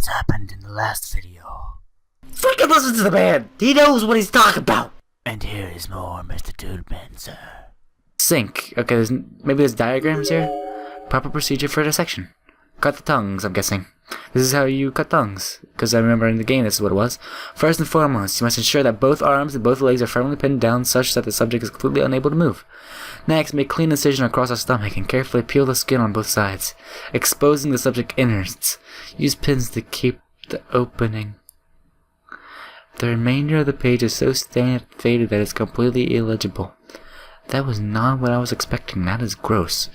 what happened in the last video. Freaking listen to the man! He knows what he's talking about! And here is more MrDudeManSir. Sync. Okay, maybe there's diagrams here? Proper procedure for dissection. Cut the tongues, I'm guessing. This is how you cut tongues, because I remember in the game this is what it was. First and foremost, you must ensure that both arms and both legs are firmly pinned down such that the subject is completely unable to move. Next, make a clean incision across the stomach and carefully peel the skin on both sides, exposing the subject innards. Use pins to keep the opening. The remainder of the page is so stained and faded that it's completely illegible. That was not what I was expecting. That is gross.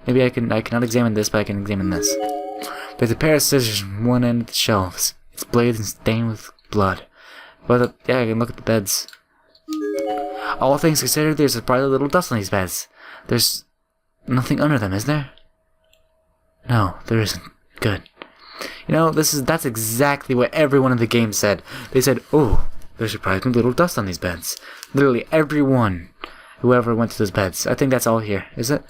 Maybe I cannot examine this, but I can examine this. There's a pair of scissors on one end of the shelves. Its blades are stained with blood. But yeah, I can look at the beds. All things considered, there's probably a little dust on these beds. There's nothing under them, is there? No, there isn't. Good. You know, that's exactly what everyone in the game said. They said, oh, there's surprisingly little dust on these beds. Literally everyone, whoever went to those beds. I think that's all here, is it?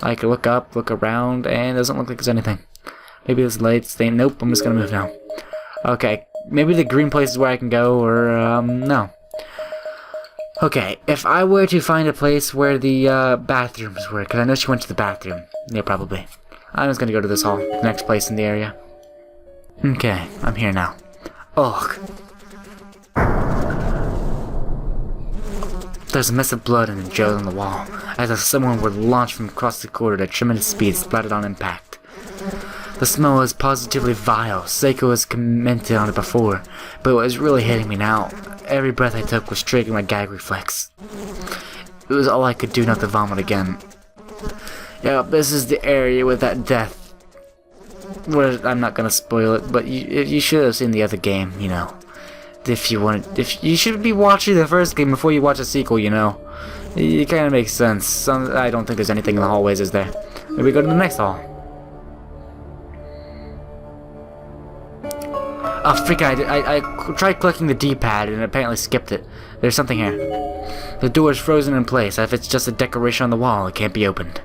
I can look up, look around, and it doesn't look like there's anything. Maybe this light stain. Nope, I'm just gonna move now. Okay, maybe the green place is where I can go, or, no. Okay, if I were to find a place where the, bathrooms were, because I know she went to the bathroom. Yeah, probably. I'm just gonna go to this hall, the next place in the area. Okay, I'm here now. Ugh. There's a mess of blood and gel on the wall, as if someone were launched from across the corridor at tremendous speed, splattered on impact. The smell was positively vile. Seiko has commented on it before, but it was really hitting me now. Every breath I took was triggering my gag reflex. It was all I could do not to vomit again. Yeah, this is the area with that death. Well, I'm not gonna spoil it, but you should have seen the other game, you know. If you should be watching the first game before you watch the sequel, you know. It kind of makes sense. I don't think there's anything in the hallways, is there? Maybe go to the next hall. Oh, freak! I tried clicking the D-pad and apparently skipped it. There's something here. The door is frozen in place. If it's just a decoration on the wall, it can't be opened.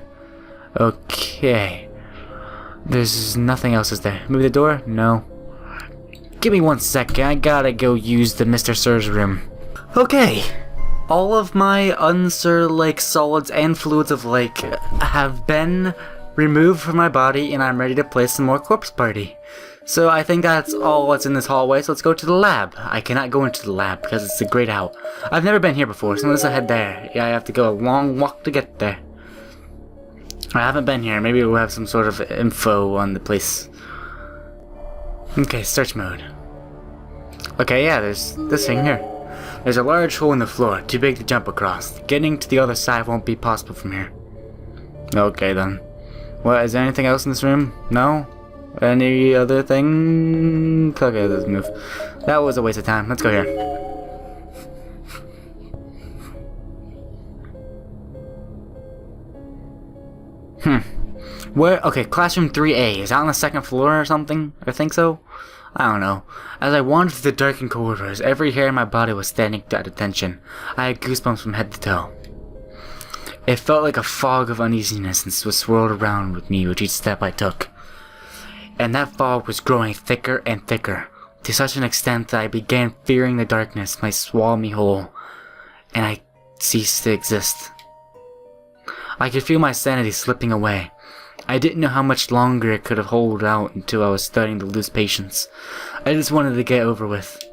Okay. There's nothing else, is there? Maybe the door? No. Give me 1 second. I gotta go use the MrSir's room. Okay. All of my unsir-like solids and fluids of lake have been removed from my body, and I'm ready to play some more Corpse Party. So I think that's all that's in this hallway, so let's go to the lab. I cannot go into the lab because it's a grayed out. I've never been here before, so let's head there. Yeah, I have to go a long walk to get there. I haven't been here. Maybe we'll have some sort of info on the place. Okay, search mode. Okay, yeah, there's this thing here. There's a large hole in the floor, too big to jump across. Getting to the other side won't be possible from here. Okay, then. What, is there anything else in this room? No? Any other thing? Okay, let's move. That was a waste of time. Let's go here. Where? Okay, classroom 3A. Is that on the second floor or something? I think so. I don't know. As I wandered through the darkened corridors, every hair in my body was standing at attention. I had goosebumps from head to toe. It felt like a fog of uneasiness was swirled around with me with each step I took. And that fog was growing thicker and thicker, to such an extent that I began fearing the darkness might swallow me whole, and I ceased to exist. I could feel my sanity slipping away. I didn't know how much longer it could have held out until I was starting to lose patience. I just wanted to get over with.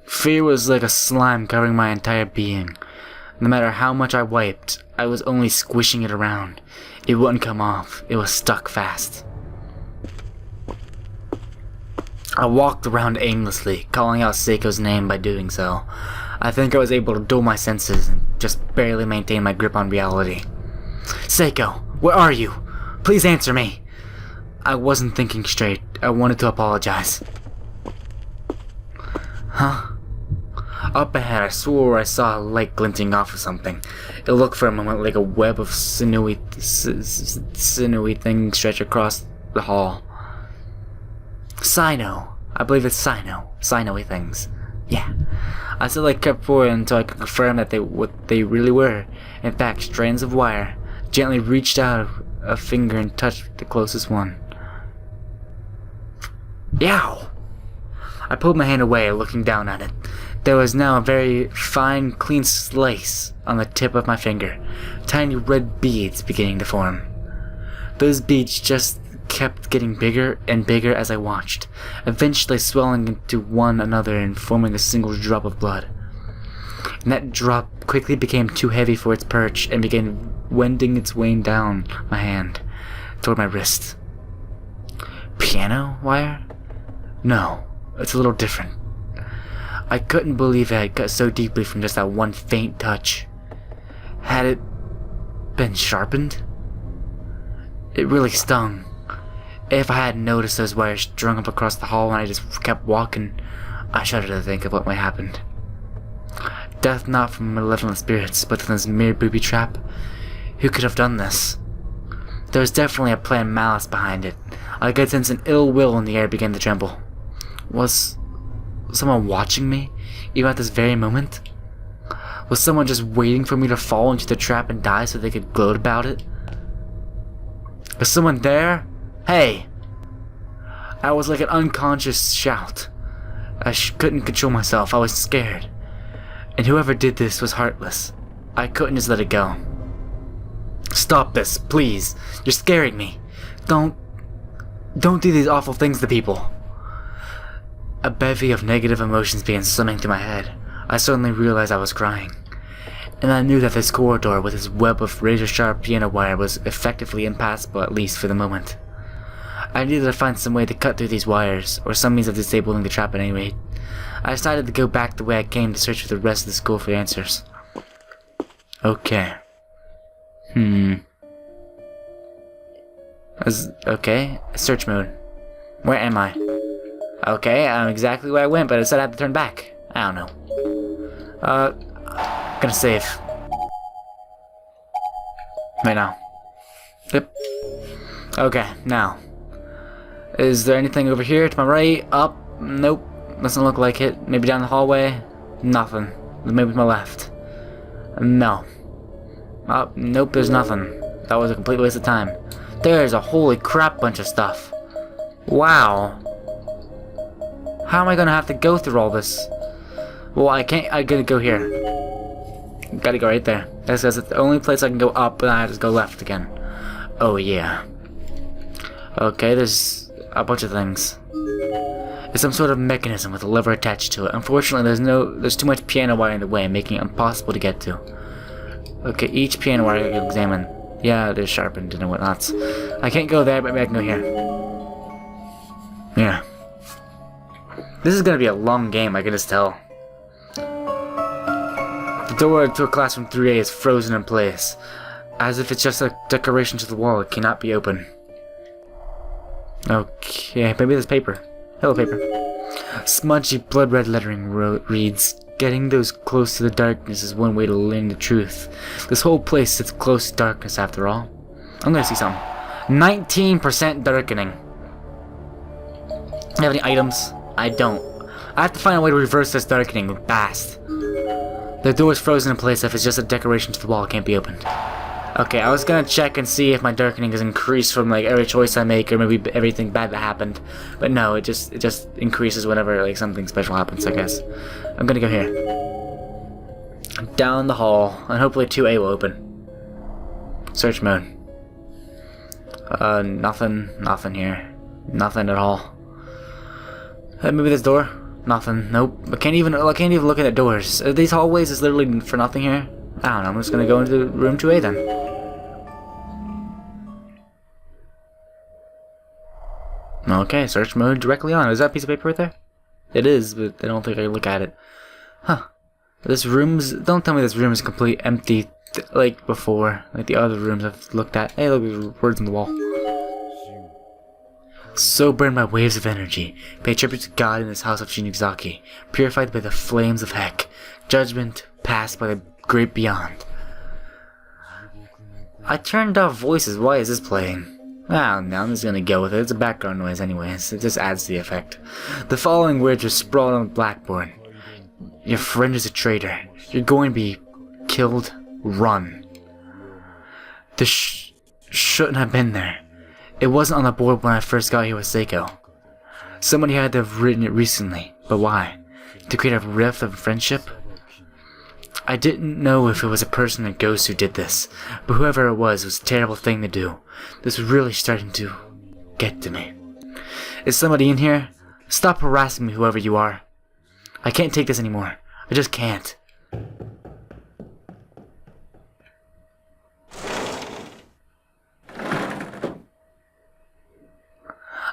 Fear was like a slime covering my entire being. No matter how much I wiped, I was only squishing it around. It wouldn't come off. It was stuck fast. I walked around aimlessly, calling out Seiko's name by doing so. I think I was able to dull my senses and just barely maintain my grip on reality. Seiko, where are you? Please answer me. I wasn't thinking straight. I wanted to apologize. Huh? Up ahead, I swore I saw a light glinting off of something. It looked for a moment like a web of sinewy things stretched across the hall. Sino. I believe it's Sino. Sino-y things. Yeah. I still kept forward until I could confirm that what they really were. In fact, strands of wire. Gently reached out a finger and touched the closest one. Yow! I pulled my hand away, looking down at it. There was now a very fine, clean slice on the tip of my finger. Tiny red beads beginning to form. Those beads just kept getting bigger and bigger as I watched, eventually swelling into one another and forming a single drop of blood. And that drop quickly became too heavy for its perch and began wending its way down my hand, toward my wrist. Piano wire? No, it's a little different. I couldn't believe it had cut so deeply from just that one faint touch. Had it been sharpened? It really stung. If I hadn't noticed those wires strung up across the hall and I just kept walking, I shudder to think of what might have happened. Death not from malevolent spirits, but from this mere booby trap. Who could have done this? There was definitely a planned malice behind it. I could sense an ill will in the air began to tremble. Was someone watching me, even at this very moment? Was someone just waiting for me to fall into the trap and die so they could gloat about it? Was someone there? Hey! I was like an unconscious shout. I couldn't control myself. I was scared. And whoever did this was heartless. I couldn't just let it go. Stop this, please. You're scaring me. Don't do these awful things to people. A bevy of negative emotions began swimming through my head. I suddenly realized I was crying. And I knew that this corridor with its web of razor-sharp piano wire was effectively impassable, at least for the moment. I needed to find some way to cut through these wires, or some means of disabling the trap at any rate. I decided to go back the way I came to search for the rest of the school for answers. Okay. Okay, search mode. Where am I? Okay, I'm exactly where I went, but it said I had to turn back. I don't know. Gonna save. Right now. Yep. Okay, now. Is there anything over here to my right? Up? Nope. Doesn't look like it. Maybe down the hallway? Nothing. Maybe to my left. No. Nope, there's nothing. That was a complete waste of time. There's a holy crap bunch of stuff. Wow. How am I gonna have to go through all this? Well, I gotta go here. Gotta go right there. That says it's the only place I can go up, and I have to go left again. Oh yeah. Okay, there's a bunch of things. It's some sort of mechanism with a lever attached to it. Unfortunately, there's too much piano wire in the way, making it impossible to get to. Okay, each piano wire I can examine. Yeah, it is sharpened and whatnot. I can't go there, but maybe I can go here. Yeah. This is gonna be a long game, I can just tell. The door to a classroom 3A is frozen in place. As if it's just a decoration to the wall, it cannot be open. Okay, maybe there's paper. Hello, paper. Smudgy blood red lettering reads, "Getting those close to the darkness is one way to learn the truth. This whole place sits close to darkness after all." I'm gonna see something. 19% darkening. Do you have any items? I don't. I have to find a way to reverse this darkening fast. The door is frozen in place. If it's just a decoration to the wall, it can't be opened. Okay, I was gonna check and see if my darkening is increased from like every choice I make, or maybe everything bad that happened. But no, it just increases whenever like something special happens, I guess. I'm gonna go here. Down the hall, and hopefully 2A will open. Search mode. Nothing here. Nothing at all. Maybe this door? Nothing. Nope. I can't even look at the doors. These hallways is literally for nothing here. I don't know. I'm just gonna go into room 2A then. Okay, search mode directly on. Is that a piece of paper right there? It is, but I don't think I can look at it. Huh. This room's... Don't tell me this room is completely empty like before. Like the other rooms I've looked at. Hey, look, there's words on the wall. So burned by waves of energy, pay tribute to God in this house of Shinigazaki, purified by the flames of heck, judgment passed by the great beyond. I turned off voices. Why is this playing? Oh, no, I'm just gonna go with it. It's a background noise anyways. It just adds to the effect. The following words are sprawled on the blackboard. Your friend is a traitor. You're going to be killed. Run. This shouldn't have been there. It wasn't on the board when I first got here with Seiko. Somebody had to have written it recently, but why? To create a rift of friendship? I didn't know if it was a person or ghost who did this, but whoever it was a terrible thing to do. This was really starting to get to me. Is somebody in here? Stop harassing me, whoever you are. I can't take this anymore. I just can't.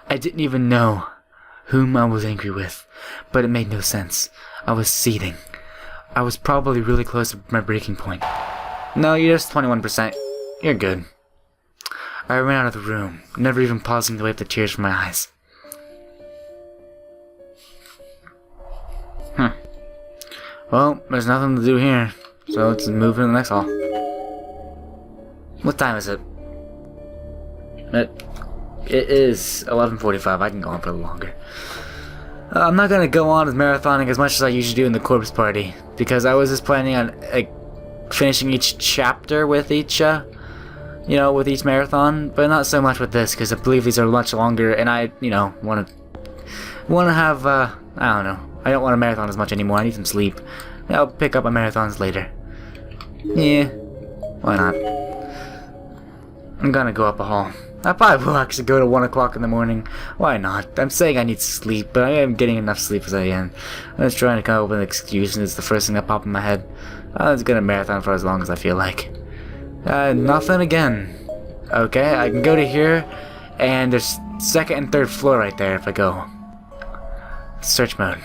I didn't even know whom I was angry with, but it made no sense. I was seething. I was probably really close to my breaking point. No, you're just 21%. You're good. I ran out of the room, never even pausing to wipe the tears from my eyes. Well, there's nothing to do here, so let's move to the next hall. What time is it? It is 11:45. I can go on for a little longer. I'm not gonna go on with marathoning as much as I usually do in the corpse party, because I was just planning on finishing each chapter with each, with each marathon, but not so much with this, because I believe these are much longer, and I, want to have, I don't know. I don't want to marathon as much anymore. I need some sleep. I'll pick up my marathons later. Yeah, why not? I'm gonna go up a hall. I probably will actually go to 1 o'clock in the morning. Why not? I'm saying I need sleep, but I am getting enough sleep as I am. I'm just trying to come up with an excuse, and it's the first thing that popped in my head. I was gonna marathon for as long as I feel like. Nothing again. Okay, I can go to here, and there's second and third floor right there if I go. Search mode.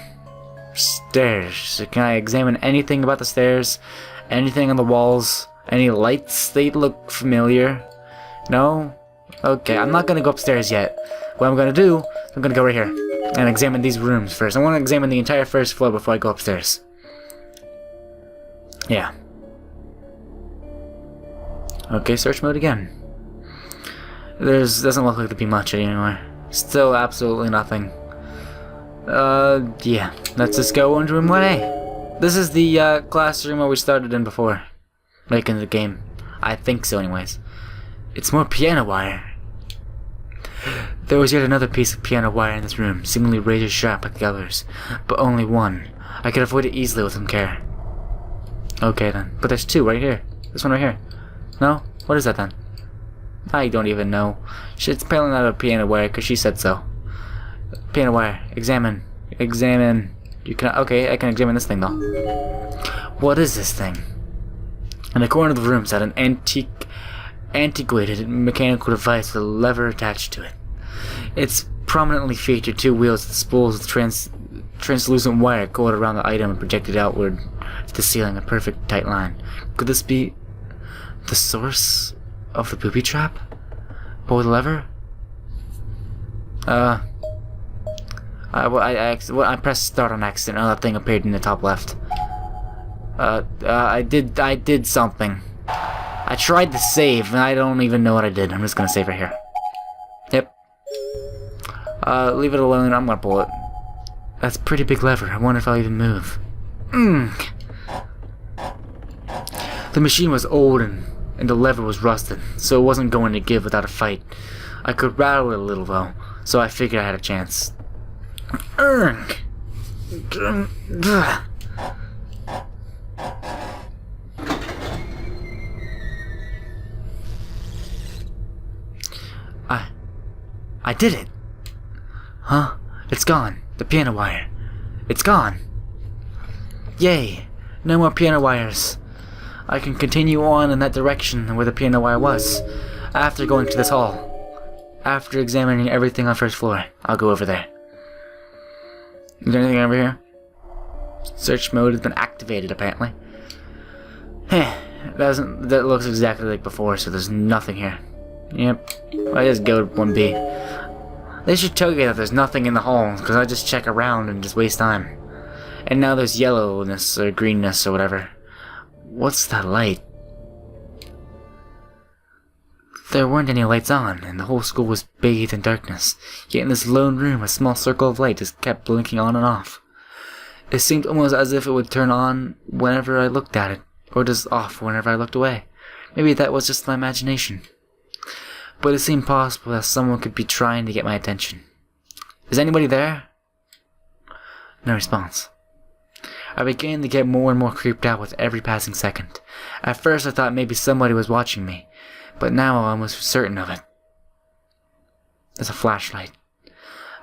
Stairs. Can I examine anything about the stairs? Anything on the walls? Any lights? They look familiar. No? Okay, I'm not gonna go upstairs yet. What I'm gonna do, I'm gonna go right here and examine these rooms first. I want to examine the entire first floor before I go upstairs. Yeah. Okay, search mode again. Doesn't look like to be much anymore. Still absolutely nothing. Yeah. Let's just go into room 1A. This is the classroom where we started in before. Like in the game. I think so anyways. It's more piano wire. There was yet another piece of piano wire in this room, seemingly razor sharp like the others, but only one. I could avoid it easily with some care. Okay then, but there's two right here. This one right here. No? What is that then? I don't even know. It's apparently not a piano wire because she said so. Piano wire. Examine. Examine. You can. Okay, I can examine this thing though. What is this thing? In the corner of the room sat an antiquated mechanical device with a lever attached to it. It's prominently featured two wheels with spools of translucent wire coiled around the item and projected outward to the ceiling, a perfect tight line. Could this be the source of the booby trap? Pull the lever? I pressed start on accident and that thing appeared in the top left. I did something. I tried to save, and I don't even know what I did. I'm just gonna save right here. Yep. Leave it alone. I'm gonna pull it. That's a pretty big lever. I wonder if I'll even move. The machine was old, and the lever was rusted, so it wasn't going to give without a fight. I could rattle it a little, though, so I figured I had a chance. I did it! Huh? It's gone. The piano wire. It's gone! Yay! No more piano wires. I can continue on in that direction where the piano wire was. After going to this hall. After examining everything on first floor, I'll go over there. Is there anything over here? Search mode has been activated, apparently. That looks exactly like before, so there's nothing here. Yep. I just go to 1B. They should tell you that there's nothing in the hall, because I just check around and just waste time. And now there's yellowness or greenness or whatever. What's that light? There weren't any lights on, and the whole school was bathed in darkness. Yet in this lone room, a small circle of light just kept blinking on and off. It seemed almost as if it would turn on whenever I looked at it, or just off whenever I looked away. Maybe that was just my imagination. But it seemed possible that someone could be trying to get my attention. Is anybody there? No response. I began to get more and more creeped out with every passing second. At first I thought maybe somebody was watching me, but now I'm almost certain of it. There's a flashlight.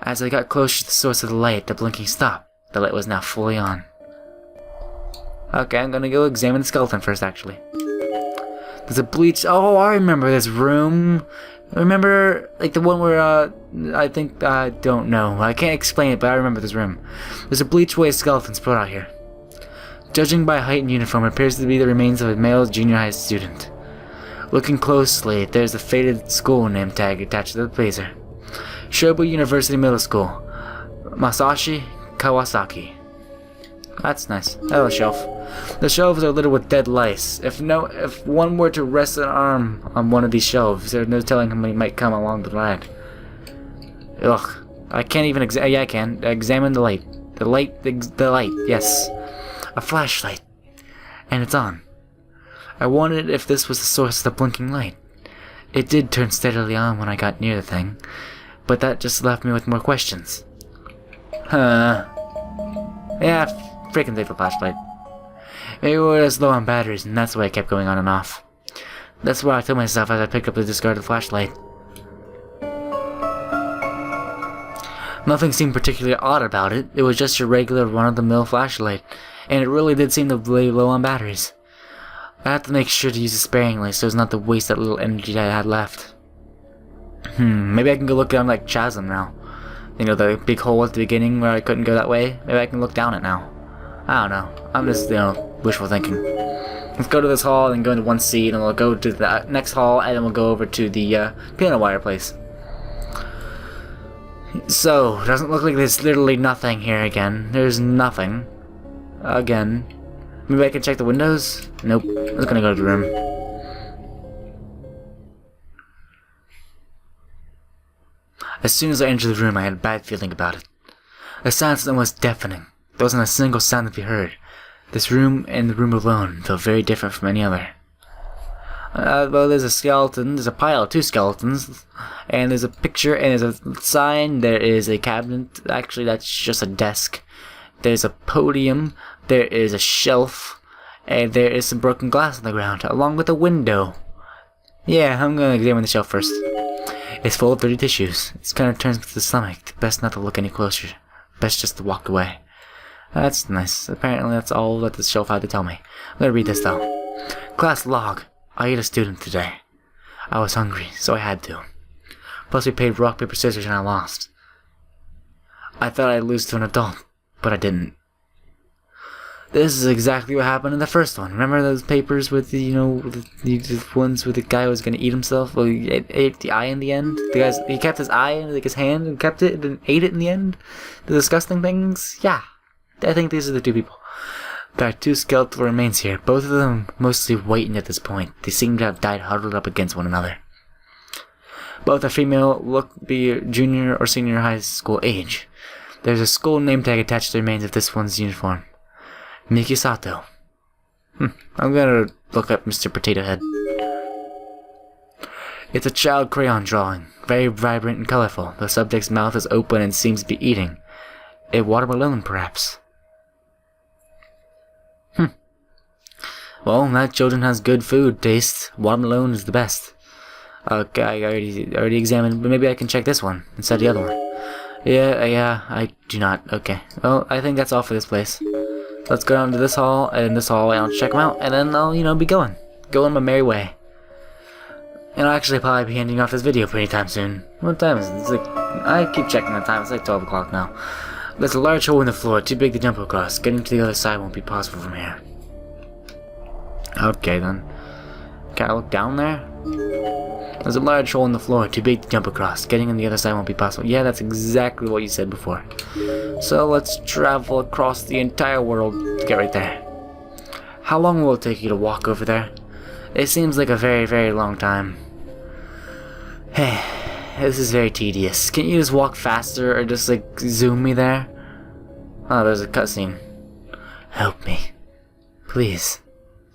As I got closer to the source of the light, the blinking stopped. The light was now fully on. Okay, I'm gonna go examine the skeleton first, actually. There's a bleach. Oh, I remember this room. Remember, like the one where, I think, I don't know. I can't explain it, but I remember this room. There's a bleached waste skeleton spread out here. Judging by height and uniform, it appears to be the remains of a male junior high student. Looking closely, there's a faded school name tag attached to the blazer. Shobu University Middle School. Masashi Kawasaki. That's nice. Oh, a shelf. The shelves are littered with dead lice. If one were to rest an arm on one of these shelves, there's no telling how many might come along the ride. Ugh. I can't even yeah, I can. Examine the light. The light, yes. A flashlight. And it's on. I wondered if this was the source of the blinking light. It did turn steadily on when I got near the thing, but that just left me with more questions. Yeah, freaking take the flashlight. Maybe we're just low on batteries, and that's why I kept going on and off. That's what I told myself as I picked up the discarded flashlight. Nothing seemed particularly odd about it. It was just your regular run-of-the-mill flashlight, and it really did seem to be low on batteries. I had to make sure to use it sparingly so as not to waste that little energy that I had left. Maybe I can go look down like chasm now. You know, the big hole at the beginning where I couldn't go that way? Maybe I can look down it now. I don't know. I'm just, wishful thinking. Let's go to this hall and go into 1C, and then we'll go to the next hall, and then we'll go over to the piano wire place. So, doesn't look like there's literally nothing here again. There's nothing. Again. Maybe I can check the windows? Nope. I'm just gonna go to the room. As soon as I entered the room, I had a bad feeling about it. The silence was almost deafening. There wasn't a single sound to be heard. This room and the room alone felt very different from any other. Well, there's a skeleton, there's a pile of 2 skeletons, and there's a picture, and there's a sign, there is a cabinet, actually that's just a desk. There's a podium, there is a shelf, and there is some broken glass on the ground, along with a window. Yeah, I'm gonna examine the shelf first. It's full of dirty tissues. It kind of turns me to the stomach. Best not to look any closer. Best just to walk away. That's nice. Apparently that's all that the shelf had to tell me. I'm gonna read this though. Class log. I ate a student today. I was hungry, so I had to. Plus we played rock, paper, scissors and I lost. I thought I'd lose to an adult, but I didn't. This is exactly what happened in the first one. Remember those papers with the, the ones where the guy was gonna eat himself? Well, he ate the eye in the end. He kept his eye in like his hand and kept it and then ate it in the end. The disgusting things. Yeah, I think these are the 2 people. There are 2 skeletal remains here. Both of them mostly whitened at this point. They seem to have died huddled up against one another. Both are female, look to be junior or senior high school age. There's a school name tag attached to the remains of this one's uniform. Mikisato. I'm gonna look up Mr. Potato Head. It's a child crayon drawing, very vibrant and colorful. The subject's mouth is open and seems to be eating. A watermelon, perhaps. Well, that children has good food taste. Watermelon is the best. Okay, I already examined, but maybe I can check this one instead of the other one. Yeah, I do not. Okay. Well, I think that's all for this place. Let's go down to this hall, and I'll check them out, and then I'll, be going my merry way. And I'll actually probably be ending off this video pretty time soon. What time is it? It's like, I keep checking the time, it's like 12 o'clock now. There's a large hole in the floor, too big to jump across. Getting to the other side won't be possible from here. Okay then. Can I look down there? There's a large hole in the floor, too big to jump across. Getting on the other side won't be possible. Yeah, that's exactly what you said before. So let's travel across the entire world to get right there. How long will it take you to walk over there? It seems like a very, very long time. Hey, this is very tedious. Can't you just walk faster or just like zoom me there? Oh, there's a cutscene. Help me. Please.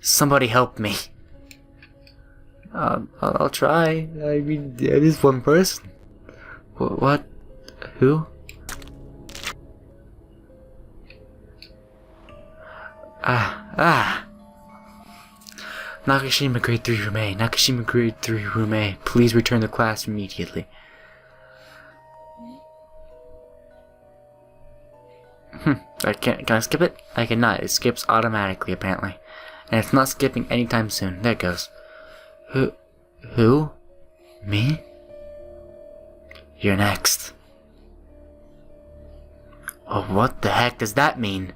Somebody help me. I'll try. I mean, it is one person. What? Who? Nakashima grade 3 roommate. Nakashima grade 3 roommate. Please return to class immediately. Can I skip it? I cannot. It skips automatically, apparently. And it's not skipping anytime soon. There it goes. Who? Me? You're next. Oh, what the heck does that mean?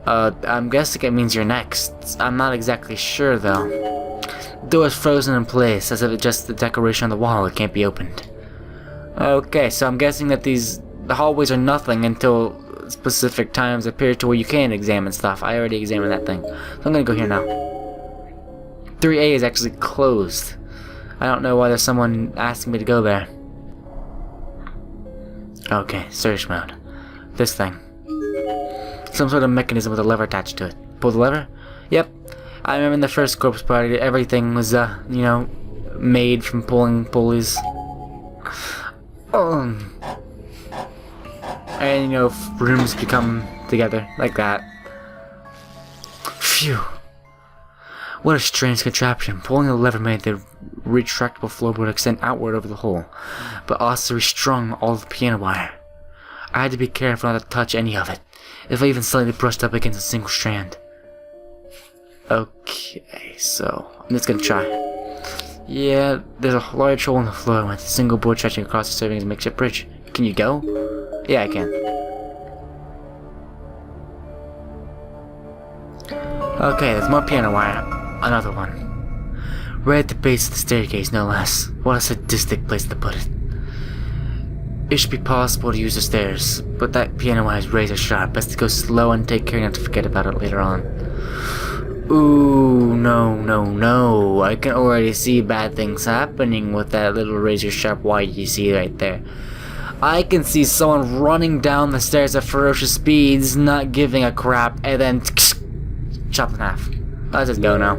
I'm guessing it means you're next. I'm not exactly sure, though. The door is frozen in place, as if it's just the decoration on the wall. It can't be opened. Okay, so I'm guessing that the hallways are nothing until specific times appear to where you can examine stuff. I already examined that thing. So I'm gonna go here now. 3A is actually closed. I don't know why there's someone asking me to go there. Okay, search mode. This thing. Some sort of mechanism with a lever attached to it. Pull the lever? Yep. I remember in the first corpse party, everything was, you know, made from pulling pulleys. And, you know, rooms become together, like that. Phew. What a strange contraption. Pulling the lever made the retractable floorboard extend outward over the hole, but also restrung all the piano wire. I had to be careful not to touch any of it, if I even slightly brushed up against a single strand. Okay, so I'm just gonna try. Yeah, there's a large hole in the floor with a single board stretching across it serving as a makeshift bridge. Can you go? Yeah, I can. Okay, there's more piano wire. Another one. Right at the base of the staircase, no less. What a sadistic place to put it. It should be possible to use the stairs, but that piano wire is razor sharp. Best to go slow and take care not to forget about it later on. Ooh, no. I can already see bad things happening with that little razor sharp wire you see right there. I can see someone running down the stairs at ferocious speeds, not giving a crap, and then chop in half. Let's just go now.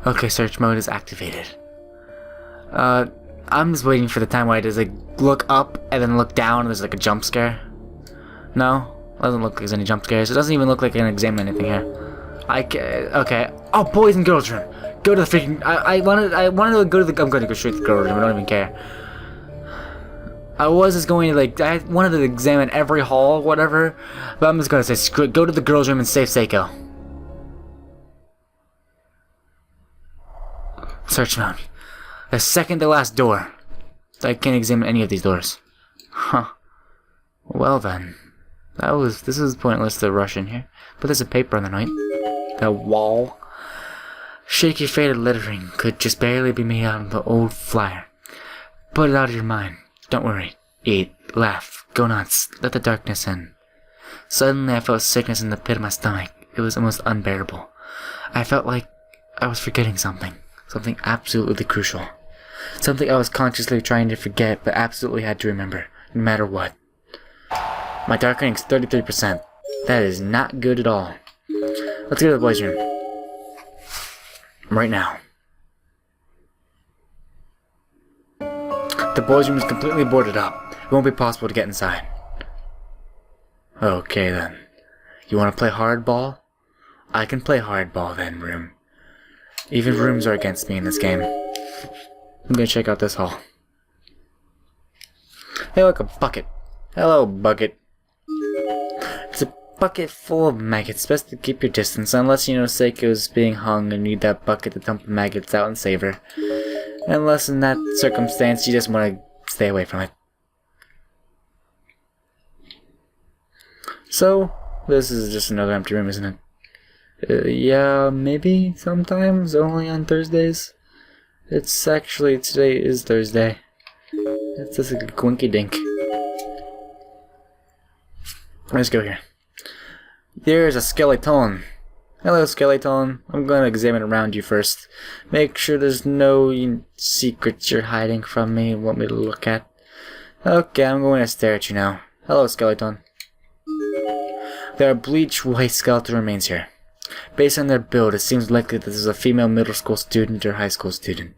Okay, search mode is activated. I'm just waiting for the time where I just like look up and then look down and there's like a jump scare. No? Doesn't look like there's any jump scares. It doesn't even look like I can examine anything here. Okay. Oh, boys and girls room. Go to the freaking. I wanted to go to the. I'm going to go straight to the girls room. I don't even care. I was just going to like. I wanted to examine every hall, whatever. But I'm just going to say screw it. Go to the girls room and save Seiko. Search mode. The second to last door. I can't examine any of these doors. Huh. Well then. This is pointless to rush in here. But there's a paper on the night. The wall. Shaky faded lettering could just barely be made out of the old flyer. Put it out of your mind. Don't worry. Eat. Laugh. Go nuts. Let the darkness in. Suddenly I felt sickness in the pit of my stomach. It was almost unbearable. I felt like I was forgetting something. Something absolutely crucial. Something I was consciously trying to forget, but absolutely had to remember, no matter what. My darkening's 33%. That is not good at all. Let's go to the boys' room. Right now. The boys' room is completely boarded up. It won't be possible to get inside. Okay then. You want to play hardball? I can play hardball then, room. Even rooms are against me in this game. I'm gonna check out this hall. Hey, look, a bucket. Hello, bucket. It's a bucket full of maggots. Best to keep your distance, unless you know Seiko's being hung and need that bucket to dump the maggots out and save her. Unless in that circumstance you just want to stay away from it. So, this is just another empty room, isn't it? Yeah, maybe sometimes, only on Thursdays. It's actually, today is Thursday. It's just a quinky dink. Let's go here. There's a skeleton. Hello, skeleton. I'm gonna examine around you first. Make sure there's no secrets you're hiding from me and want me to look at. Okay, I'm going to stare at you now. Hello, skeleton. There are bleached white skeleton remains here. Based on their build, it seems likely that this is a female middle school student or high school student.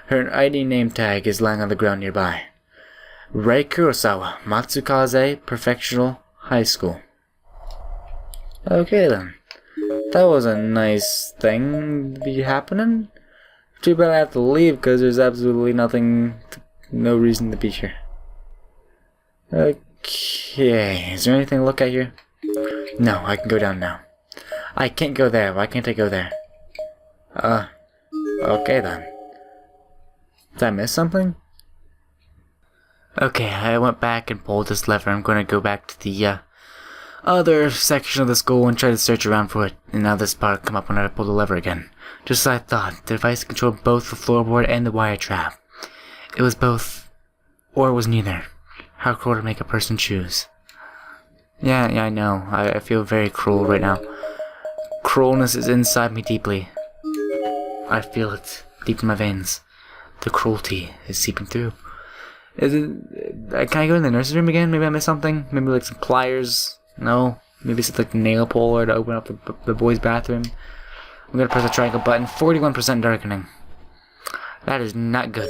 Her ID name tag is lying on the ground nearby. Rei Kurosawa, Matsukaze Perfectional High School. Okay then. That was a nice thing to be happening. Too bad I have to leave because there's absolutely no reason to be here. Okay, is there anything to look at here? No, I can go down now. I can't go there. Why can't I go there? Okay then. Did I miss something? Okay, I went back and pulled this lever. I'm going to go back to the other section of the school and try to search around for it. And now this part come up when I pull the lever again. Just as I thought, the device controlled both the floorboard and the wire trap. It was both, or it was neither. How cruel to make a person choose. Yeah, I know. I feel very cruel right now. Cruelness is inside me deeply. I feel it deep in my veins. The cruelty is seeping through. Can I go in the nurse's room again? Maybe I missed something? Maybe like some pliers? No? Maybe it's like a nail puller to open up the boys' bathroom? I'm gonna press the triangle button. 41% darkening. That is not good.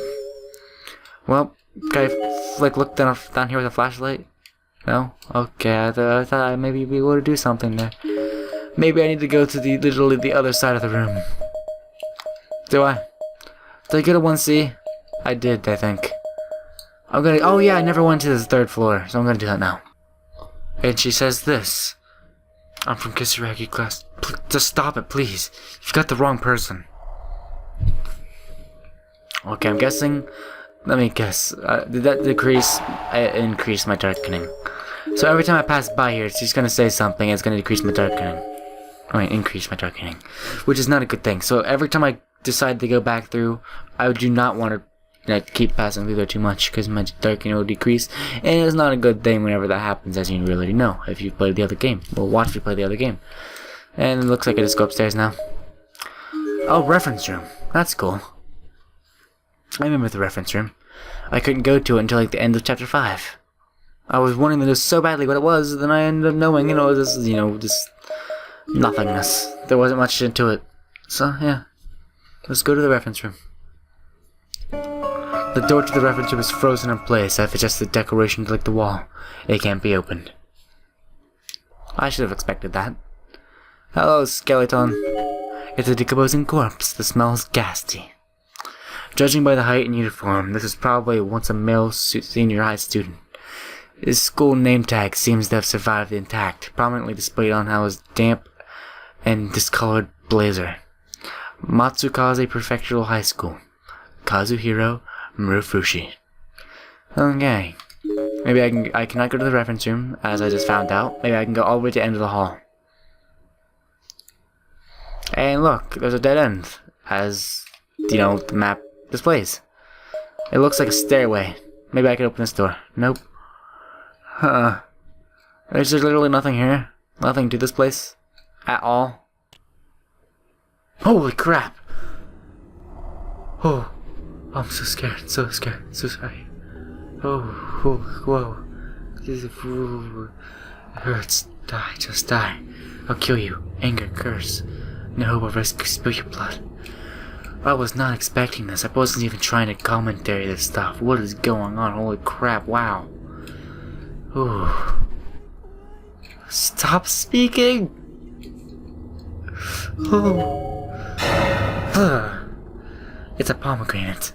Well, can I look down here with a flashlight? No? Okay, I thought maybe we would do something there. Maybe I need to go to literally the other side of the room. Do I? Did I go to 1C? I did, I think. Oh yeah, I never went to the 3rd floor, so I'm gonna do that now. And she says this. I'm from Kisaragi class. Just stop it, please. You've got the wrong person. Okay, I'm guessing. Let me guess. Did that increase my darkening? So every time I pass by here, she's gonna say something. It's gonna decrease my darkening. Increase my darkening, which is not a good thing. So every time I decide to go back through, I do not want to keep passing through there too much because my darkening will decrease, and it's not a good thing whenever that happens, as you already know if you've played the other game. Well, watch me play the other game. And it looks like I just go upstairs now. Oh, reference room. That's cool. I remember the reference room. I couldn't go to it until like the end of chapter 5. I was wanting to know so badly what it was, then I ended up knowing, just nothingness. There wasn't much into it. So, yeah. Let's go to the reference room. The door to the reference room is frozen in place. I've adjusted the decoration to like the wall. It can't be opened. I should have expected that. Hello, skeleton. It's a decomposing corpse. The smell is ghastly. Judging by the height and uniform, this is probably once a male senior high student. His school name tag seems to have survived intact, prominently displayed on his damp and discolored blazer. Matsukaze Prefectural High School. Kazuhiro Murufushi. Okay. Maybe I cannot go to the reference room, as I just found out. Maybe I can go all the way to the end of the hall. And look, there's a dead end, as, the map displays. It looks like a stairway. Maybe I can open this door. Nope. There's literally nothing here. Nothing to this place. At all. Holy crap! Oh, I'm so scared, so sorry. Whoa. It hurts. Die, just die. I'll kill you. Anger, curse. No hope of rescue, spill your blood. I was not expecting this. I wasn't even trying to commentary this stuff. What is going on? Holy crap, wow. Ooh. Stop speaking! Oh. It's a pomegranate.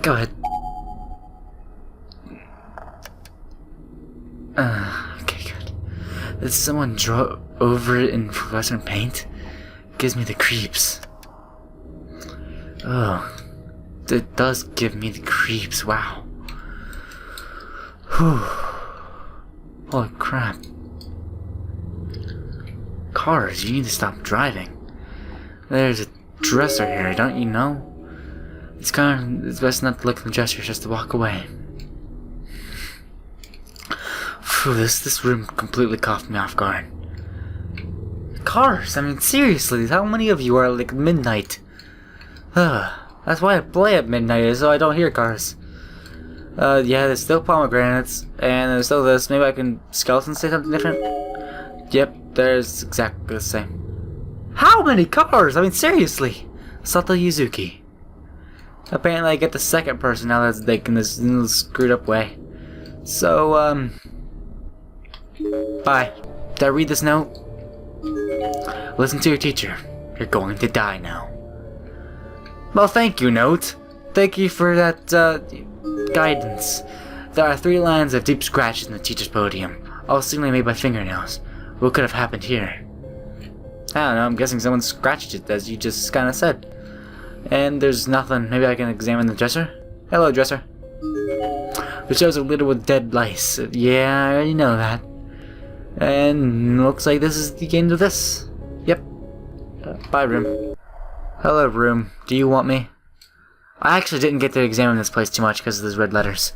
Go ahead. Okay, good. Did someone draw over it in fluorescent paint? Gives me the creeps. Oh. It does give me the creeps, wow. Whew. Holy crap. Cars, you need to stop driving. There's a dresser here, don't you know? It's best not to look at the dresser, just to walk away. Phew, this room completely caught me off guard. Cars, I mean seriously, how many of you are like midnight? That's why I play at midnight, so I don't hear cars. Yeah, there's still pomegranates, and there's still this. Maybe I can skeletons say something different? Yep, there's exactly the same. How many cars? I mean, seriously. Sato Yuzuki. Apparently I get the second person now that's like in this little screwed up way. So, bye. Did I read this note? Listen to your teacher. You're going to die now. Well, thank you, note. Thank you for that, guidance. There are 3 lines of deep scratches in the teacher's podium, all seemingly made by fingernails. What could have happened here? I don't know, I'm guessing someone scratched it, as you just kinda said. And there's nothing. Maybe I can examine the dresser? Hello, dresser. The shelves are littered with dead lice. Yeah, I already know that. And looks like this is the end of this. Yep. Bye, room. Hello, room. Do you want me? I actually didn't get to examine this place too much because of those red letters.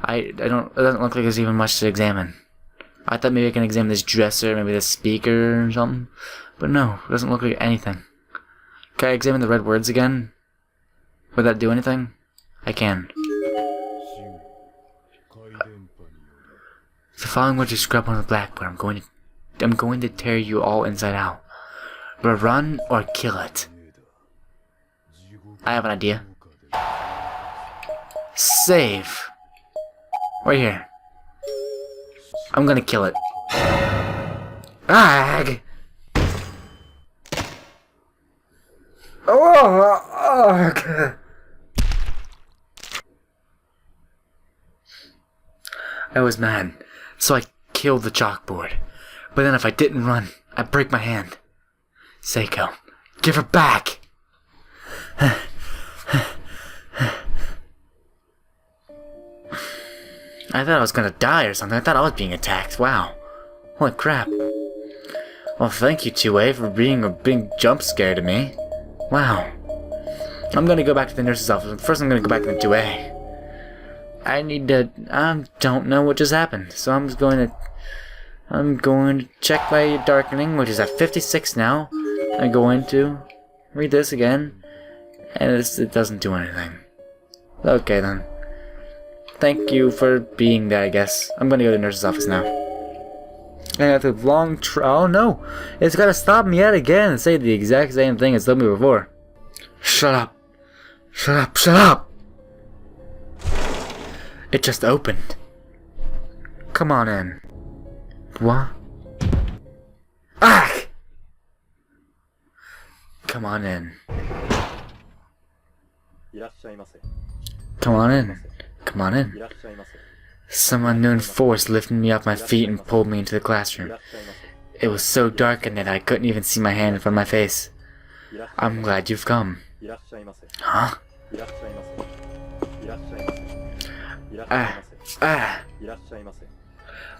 It doesn't look like there's even much to examine. I thought maybe I can examine this dresser, maybe this speaker or something. But no, it doesn't look like anything. Can I examine the red words again? Would that do anything? I can. The following words are scrubbed on the blackboard. I'm going to tear you all inside out. Run or kill it. I have an idea. Save. Right here. I'm gonna kill it. Ag! Oh, I was mad, so I killed the chalkboard. But then if I didn't run, I'd break my hand. Seiko, give her back! I thought I was gonna die or something. I thought I was being attacked. Wow. Holy crap. Well, thank you, 2A, for being a big jump scare to me. Wow. I'm gonna go back to the nurse's office. First, I'm gonna go back to the 2A. I don't know what just happened. So I'm going to check my darkening, which is at 56 now. I'm going to read this again. And it doesn't do anything. Okay, then. Thank you for being there, I guess. I'm gonna go to the nurse's office now. I have to oh no! It's gotta stop me yet again and say the exact same thing it's told me before. Shut up! Shut up! Shut up! It just opened. Come on in. What? Ah! Come on in. Come on in. Come on in. Some unknown force lifted me off my feet and pulled me into the classroom. It was so dark in it I couldn't even see my hand in front of my face. I'm glad you've come. Huh?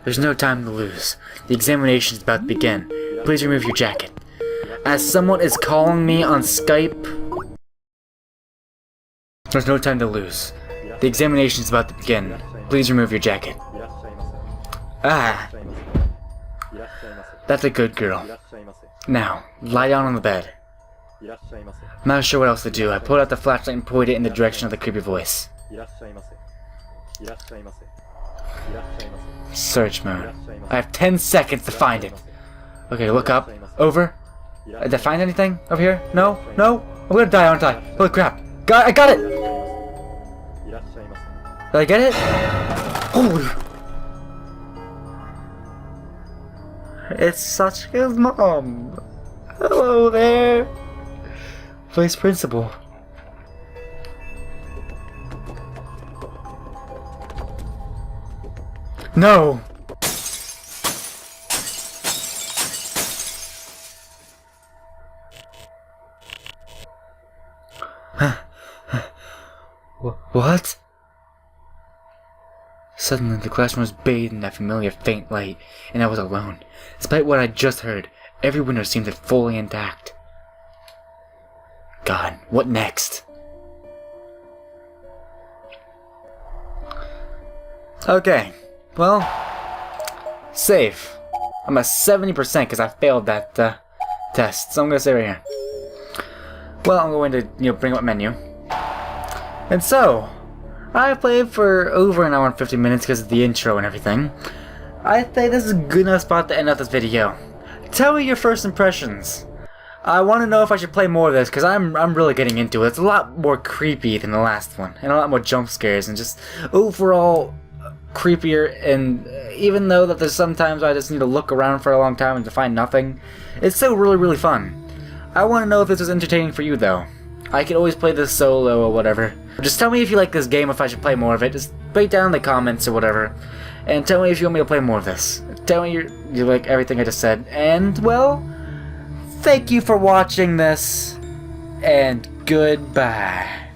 There's no time to lose. The examination is about to begin. Please remove your jacket. As someone is calling me on Skype... There's no time to lose. The examination is about to begin. Please remove your jacket. That's a good girl. Now, lie down on the bed. I'm not sure what else to do. I pulled out the flashlight and pointed it in the direction of the creepy voice. Search mode. I have 10 seconds to find it. Okay, look up. Over. Did I find anything over here? No? No? I'm gonna die, aren't I? Holy crap. I got it! Did I get it? Holy... It's such his mom. Hello there. Vice principal. No! What? Suddenly, the classroom was bathed in that familiar faint light, and I was alone. Despite what I just heard, every window seemed fully intact. God, what next? Okay, well, save. I'm at 70% because I failed that test, so I'm gonna say right here. Well, I'm going to, bring up menu. And so, I played for over an hour and 50 minutes because of the intro and everything. I think this is a good enough spot to end out this video. Tell me your first impressions. I want to know if I should play more of this, because I'm really getting into it. It's a lot more creepy than the last one, and a lot more jump scares, and just overall creepier. And even though that there's sometimes I just need to look around for a long time and to find nothing, it's still really fun. I want to know if this is entertaining for you, though. I could always play this solo or whatever. Just tell me if you like this game, if I should play more of it. Just write down in the comments or whatever, and tell me if you want me to play more of this. Tell me you like everything I just said, and well, thank you for watching this, and goodbye.